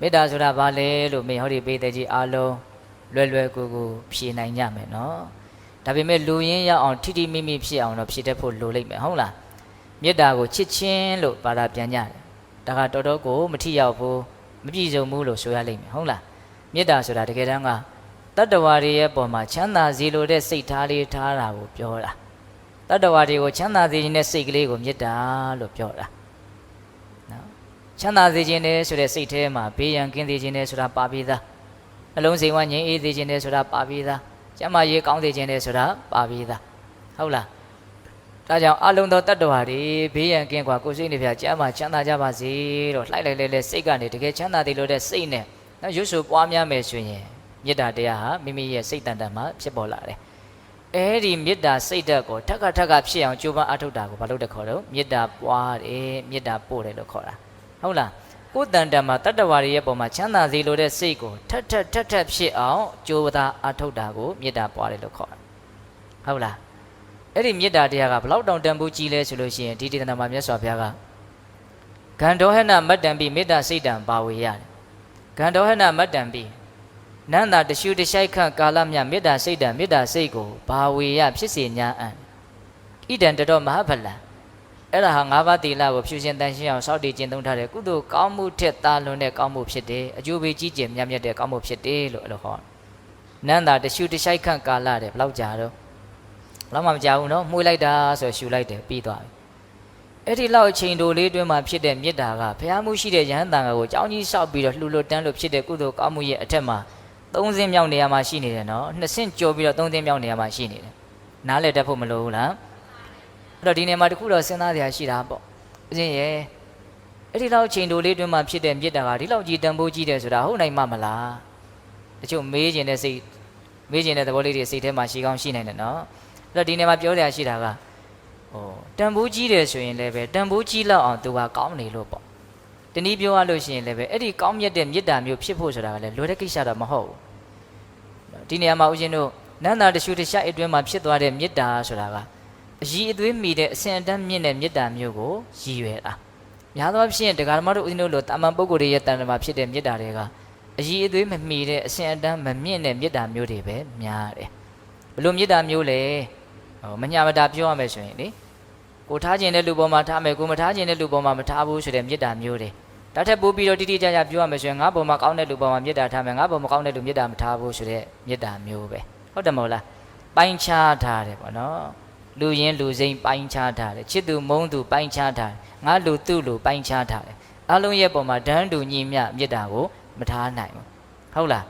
မေတ္တာဆိုတာဘာလဲလို့မေဟောဒီပေးတဲ့ကြီးအားလုံးလွယ်လွယ်ကူကူဖြေနိုင်ကြမယ်နော်ဒါပေမဲ့လူရင်းရောက်အောင်ထိထိမိမိဖြစ်အောင်တော့ဖြေတတ်ဖို့လိုလိမ့်မယ်ဟုတ်လားမေတ္တာကိုချစ်ချင်းလို့ဘာသာပြန်ကြတယ်ဒါကတော်တော်ကိုမထိရောက်ဘူးမပြည့်စုံဘူးလို့ဆိုရလိမ့်မယ်ဟုတ်လားမေတ္တာဆိုတာတကယ်တမ်းကတတ္တဝါတွေရဲ့ပုံမှာချမ်းသာစေလိုတဲ့စိတ်ထားလေးထားတာကိုပြောတာတတ္တဝါတွေကိုချမ်းသာစေခြင်းနဲ့စိတ်ကလေးကိုမေတ္တာလို့ပြောတာနော်ချမ်းသာစေခြင်းနဲ့ဆိုတဲ့စိတ်ထဲမှာဘေးရန်ကင်းစေခြင်းနဲ့ဆိုတာပါပြီးသားနှလုံးစိမ်ဝငြိမ်းအေးစေခြင်းနဲ့ဆိုတာပါပြီးသားကျမ်းမာရေးကောင်းစေခြင်းနဲ့ဆိုတာပါပြီးသားဟုတ်လားဒါကြောင့်အလုံးသောတတ္တဝါတွေဘေးရန်ကင်းกว่าကိုယ်စိတ်နှပြကျမ်းမာချမ်းသာကြပါစေလို့လှိုက်လိုက်လဲစိတ်ကနေတကယ်ချမ်းသာတယ်လို့တဲ့စိတ်နဲ့နော်ရွတ်ဆိုပွားများမယ်ဆိုရင်မေတ္တာတရားဟာမိမိရဲ့စိတ်တန်တန်မှာဖြစ်ပေါ်လာတယ်အဲဒီမေတ္တာစိတ်ဓာတ်ကိုထက်ကဖြစ်အောင်ကြိုးပမ်းအထောက်တာကိုဘာလို့တခေါ်တော့မေတ္တာပွားတယ်မေတ္တာပို့တယ်လို့ခေါ်တာဟုတ်လားကိုယ်တန်တန်မှာတတ္တဝါတွေရဲ့ပုံမှာချမ်းသာစေလိုတဲ့စိတ်ကိုထက်ဖြစ်အောင်ကြိုးပမ်းအထောက်တာကိုမေတ္တာပွားတယ်လို့ခေါ်တာဟုတ်လားအဲ့ဒီမေတ္တာတရားကဘလောက်တောင်တန်ဖိုးကြီးလဲဆိုလို့ရှိရင်ဒီဒေသနာမှာမြတ်စွာဘုရားကဂန္ဓောဟနမတ္တံပိမေတ္တာစိတ်တံပါဝေရတယ်ဂန္ဓောဟနမတ္တံပိနန္တာတရှုတရှိုက်ခန့်ကာလမြမေတ္တာစိတ်တံမေတ္တာစိတ်ကိုဘာဝေရဖြစ်စေညာအံဣဒံတတော်မဟာဖလံအဲ့ဒါဟာ၅ပါးသီလကိုဖြူရှင်တန်ရှင်းအောင်စောင့်တည်ကျင့်သုံးထားတဲ့ကုသိုလ်ကောင်းမှုထက်သာလွန်တဲ့ကောင်းမှုဖြစ်တယ်အကျိုးပေးကြီးကျယ်မြတ်မြတ်တဲ့ကောင်းမှုဖြစ်တယ်လို့အဲ့လိုဟောနန္တာတရှုတရှိုက်ခန့်ကာလတဲ့ဘလောက်ကြာတော့လောက်မှမကြာဘူးနော်မှုလိုက်တာဆိုရှူလိုက်တယ်ပြီးသွားပြီအဲ့ဒီလောက်အချိန်တိုလေးတွင်းမှာဖြစ်တဲ့မေတ္တာကဘုရားမှုရှိတဲ့ယဟန်တန်ကိုအကြောင်းကြီးဆောက်ပြီးတော့လှူလို့တန်းလို့ဖြစ်တဲ့ကုသိုလ်ကောင်းမှုရဲ့အထက်မှာ3ဆင့်မြောက်နေရာမှာရှိနေတယ်နော်2ဆင့်ကျော်ပြီးတော့3ဆင့်မြောက်နေရာမှာရှိနေတယ်နားလည်တတ်ဖို့မလိုဘူးလားအဲ့တော့ဒီနေရာမှာတခုတော့စဉ်းစားစရာရှိတာပေါ့အရှင်ရဲ့အဲ့ဒီလောက်ချိန်တိုလေးတွင်းမှာဖြစ်တဲ့မေတ္တာကဒီလောက်ကြီးတန်ဖိုးကြီးတယ်ဆိုတာဟုတ်နိုင်မှာမလားတချို့မေးခြင်းတဲ့စိတ်မေးခြင်းတဲ့သဘောလေးတွေစိတ်ထဲမှာရှိကောင်းရှိနိုင်တယ်နော်အဲ့တော့ဒီနေရာမှာပြောစရာရှိတာကတန်ဖိုးကြီးတယ်ဆိုရင်လည်းပဲတန်ဖိုးကြီးလောက်အောင်သူကကောင်းနေလို့ပေါ့တနည်းပြောရလို့ရှိရင်လည်းပဲအဲ့ဒီကောင်းမြတ်တဲ့မေတ္တာမျိုးဖြစ်ဖို့ဆိုတာကလည်းလွယ်တဲ့ကိစ္စတော့မဟုတ်ဘူးဒီနေရာမှာဦးဇင်းတို့နန္တာတရှုတရှိုက်အတွင်းမှာဖြစ်သွားတဲ့မေတ္တာဆိုတာကအည်အသွေးမိတဲ့အစဉ်အတန်းမြင့်တဲ့မေတ္တာမျိုးကိုရည်ရွယ်တာများသောအားဖြင့်တရားဓမ္မတို့ဦးဇင်းတို့လိုတာမန်ပုဂ္ဂိုလ်တွေရဲ့တန်တမာဖြစ်တဲ့မေတ္တာတွေကအည်အသွေးမမိတဲ့အစဉ်အတန်းမမြင့်တဲ့မေတ္တာမျိုးတွေပဲများတယ်ဘလို့မေတ္တာမျိုးလဲမညာမတာပြောရမယ်ဆိုရင်လေကိုထားခြင်းတဲ့လူပေါ်မှာထားမယ်ကိုမထားခြင်းတဲ့လူပေါ်မှာမထားဘူးဆိုတဲ့မေတ္တာမျိုးတွေဒါထက်ပိုပြီးတော့တိတိကျကျပြောရမယ်ဆိုရင်ငါပေါ်မှာကောင်းတဲ့လူပေါ်မှာမေတ္တာထားမယ်ငါပေါ်မှာကောင်းတဲ့လူမေတ္တာမထားဘူးဆိုတဲ့မေတ္တာမျိုးပဲဟုတ်တယ်မဟုတ်လားပိုင်းခြားထားတယ်ပေါ့နော်လူရင်းလူစိမ်းပိုင်းခြားထားတယ်ချစ်သူမုန်းသူပိုင်းခြားထားတယ်ငါလူသူ့လူပိုင်းခြားထားတယ်အလုံးရဲ့ပေါ်မှာဒန်းတူညီမျှမေတ္တာကိုမထားနိုင်ဘူးဟုတ်လာ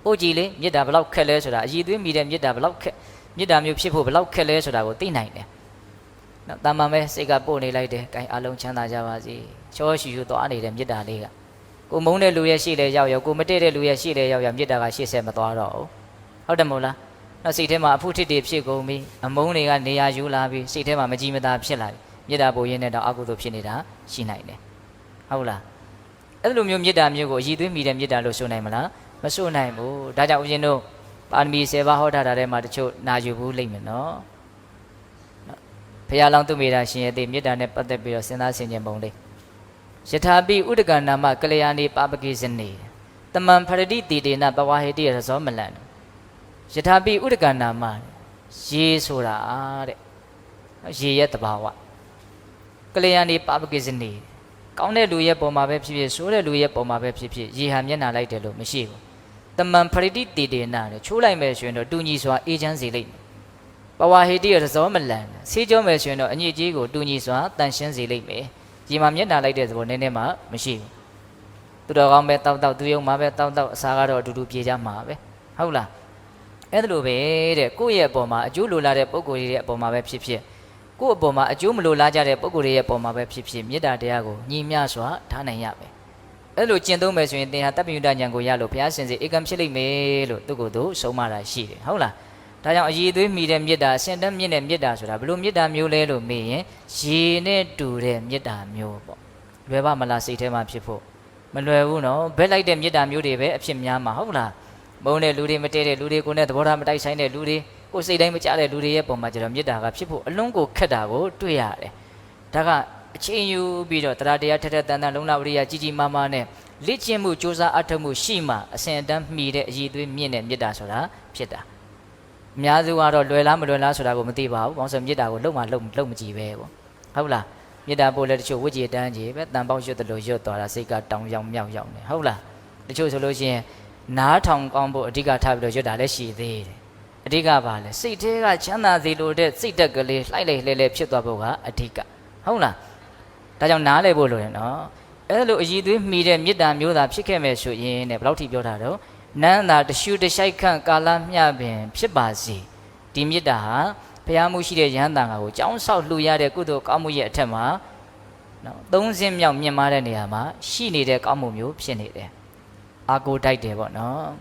းပို့ကြည့်လေမေတ္တာဘလောက်ခက်လဲဆိုတာအည်သွေးမိတဲ့မေတ္တာဘလောက်ခက်မေတ္တာမျိုးဖြစ်ဖို့ဘလောက်ခက်လဲဆိုတာကိုသိနိုင်တယ်နော်တာမန်ပဲစိတ်ကပို့နေလိုက်တယ်။အလုံးချမ်းသာကြပါစေ။ချောရှူရှူသွားနေတဲ့မေတ္တာလေးကကိုမုန်းတဲ့လူရဲ့ရှေ့လေရောက်ကိုမတည့်တဲ့လူရဲ့ရှေ့လေရောက်မေတ္တာကရှေ့ဆက်မသွားတော့ဘူး။ဟုတ်တယ်မို့လား။နော်စိတ်ထဲမှာအဖုထစ်တွေဖြစ်ကုန်ပြီ။အမုန်းတွေကနေရာယူလာပြီ။စိတ်ထဲမှာမကြည်မသာဖြစ်လာပြီ။မေတ္တာပို့ရင်းနဲ့တော့အကုသိုလ်ဖြစ်နေတာရှိနိုင်တယ်။ဟုတ်လား။အဲ့လိုမျိုးမေတ္တာမျိုးကိုအည်သွေးမိတဲ့မေတ္တာလို့ဆိုနိုင်မလား။မဆိုနိုင်ဘူး။ဒါကြောင့်ဦးဇင်းတို့ပါရမီ10ပါးဟောထားတာထဲမှာတချို့နာယူဘူးလိမ့်မယ်နော်။ဘုရားလောင်းသူမိတာရှင်ရဲ့တိမေတ္တာနဲ့ပတ်သက်ပြီးတော့စဉ်းစားဆင်ခြင်ပုံလေးယထာပိဥဒကနာမကလျာဏီပါပကိစနေတမံဖရတိတိတေနပဝါဟိတိရဇောမလံယထာပိဥဒကနာမရေဆိုတာတဲ့ရေရဲ့တဘာဝကလျာဏီပါပကိစနေကောင်းတဲ့လူရဲ့ပုံမှာပဲဖြစ်ဖြစ်ဆိုးတဲ့လူရဲ့ပုံမှာပဲဖြစ်ဖြစ်ရေဟာမျက်နှာလိုက်တယ်လို့မရှိဘူးတမံဖရတိတိတေနတဲ့ချိုးလိုက်မယ်ဆိုရင်တော့တူညီစွာအေးချမ်းစေလိမ့်မယ်ပဝါဟိတိရဇောမလံဆေးကြောမယ်ဆိုရင်တော့အညစ်အကြေးကိုတူညီစွာတန်ရှင်းစေလိမ့်မယ်ဒီမှာမျက်နှာလိုက်တဲ့သဘောနည်းနည်းမှမရှိဘူးသူတော်ကောင်းပဲတောက်သူယုံမှာပဲတောက်အစားကတော့အတူတူပြေကြမှာပဲဟုတ်လားအဲ့ဒါလိုပဲတဲ့ကိုယ့်ရဲ့အပေါ်မှာအကျိုးလိုလားတဲ့ပုံကိုယ်ရဲ့အပေါ်မှာပဲဖြစ်ဖြစ်ကိုယ့်အပေါ်မှာအကျိုးမလိုလားကြတဲ့ပုံကိုယ်ရဲ့အပေါ်မှာပဲဖြစ်ဖြစ်မေတ္တာတရားကိုညီမျှစွာထားနိုင်ရမယ်အဲ့လိုကျင့်သုံးမယ်ဆိုရင်သင်ဟာတပ္ပယုဒဉာဏ်ကိုရလို့ဘုရားရှင်စေဧကံဖြစ်လိမ့်မယ်လို့သူ့ကိုယ်သူဆုံးမတာရှိတယ်ဟုတ်လားဒါကြောင့်အည်သွေးမိတဲ့မေတ္တာအစဉ်တန်းမြင့်တဲ့မေတ္တာဆိုတာဘယ်လိုမေတ္တာမျိုးလဲလို့မေးရင်ရေနဲ့တူတဲ့မေတ္တာမျိုးပေါ့လွယ်ပါမလားစိတ်ထဲမှာဖြစ်ဖို့မလွယ်ဘူးနော်ဘက်လိုက်တဲ့မေတ္တာမျိုးတွေပဲအဖြစ်များမှာဟုတ်လားမုန်းတဲ့လူတွေမတည့်တဲ့လူတွေကိုနဲ့သဘောထားမတိုက်ဆိုင်တဲ့လူတွေကိုစိတ်တိုင်းမကြတဲ့လူတွေရဲ့ပုံမှာကျတော့မေတ္တာကဖြစ်ဖို့အလုံးကိုခက်တာကိုတွေ့ရတယ်ဒါက အချင်းယူပြီးတော့တရားတရားထက်ထက်တန်တန်လုံလဝရိယကြီးကြီးမားမားနဲ့လက်ကျင့်မှုကြိုးစားအထောက်မှုရှိမှအစဉ်အတန်းမှီတဲ့အည်သွေးမြင့်တဲ့မေတ္တာဆိုတာဖြစ်တာအများစုကတော့လွယ်လားမလွယ်လားဆိုတာကိုမသိပါဘူးဘာလို့ဆိုမေတ္တာကိုလုံးမလုံးမကြည့်ပဲပေါ့ဟုတ်လားမေတ္တာပို့လဲတချို့ဝိကြည်တန်းကြီးပဲတန်ပေါက်ရွတ်တယ်လို့ရွတ်သွားတာစိတ်ကတောင်းရောက်မြောက်ရောက်နေဟုတ်လားတချို့ဆိုလို့ရှိရင်နားထောင်ကောင်းဖို့အဓိကထားပြီးတော့ရွတ်တာလည်းရှိသေးတယ်အဓိကပါလဲစိတ်ထဲကချမ်းသာစေလိုတဲ့စိတ်တက်ကလေးလှိုက်လိုက်လဲဖြစ်သွားဖို့ကအဓိကဟုတ်လားဒါကြောင့်နားလဲဖို့လိုတယ်နော်အဲ့လိုအည်သွေးမှီတဲ့မေတ္တာမျိုးသာဖြစ်ခဲ့မယ်ဆိုရင်တဲ့ဘယ်လောက်ထိပြောတာတော့နန်းသာတရှုတရှိုက်ခန့်ကာလမျှပင်ဖြစ်ပါစေဒီမေတ္တာဟာဘုရားမှုရှိတဲ့ယဟန်တန်ကိုကြောင်းဆောက်လှူရတဲ့ကုသိုလ်ကောင်းမှုရဲ့အထက်မှာနော်သုံးစင်းမြောက်မြင့်မားတဲ့နေရာမှာရှိနေတဲ့ကောင်းမှုမျိုးဖြစ်နေတယ်အာကိုတိုက်တယ်ပေါ့နော်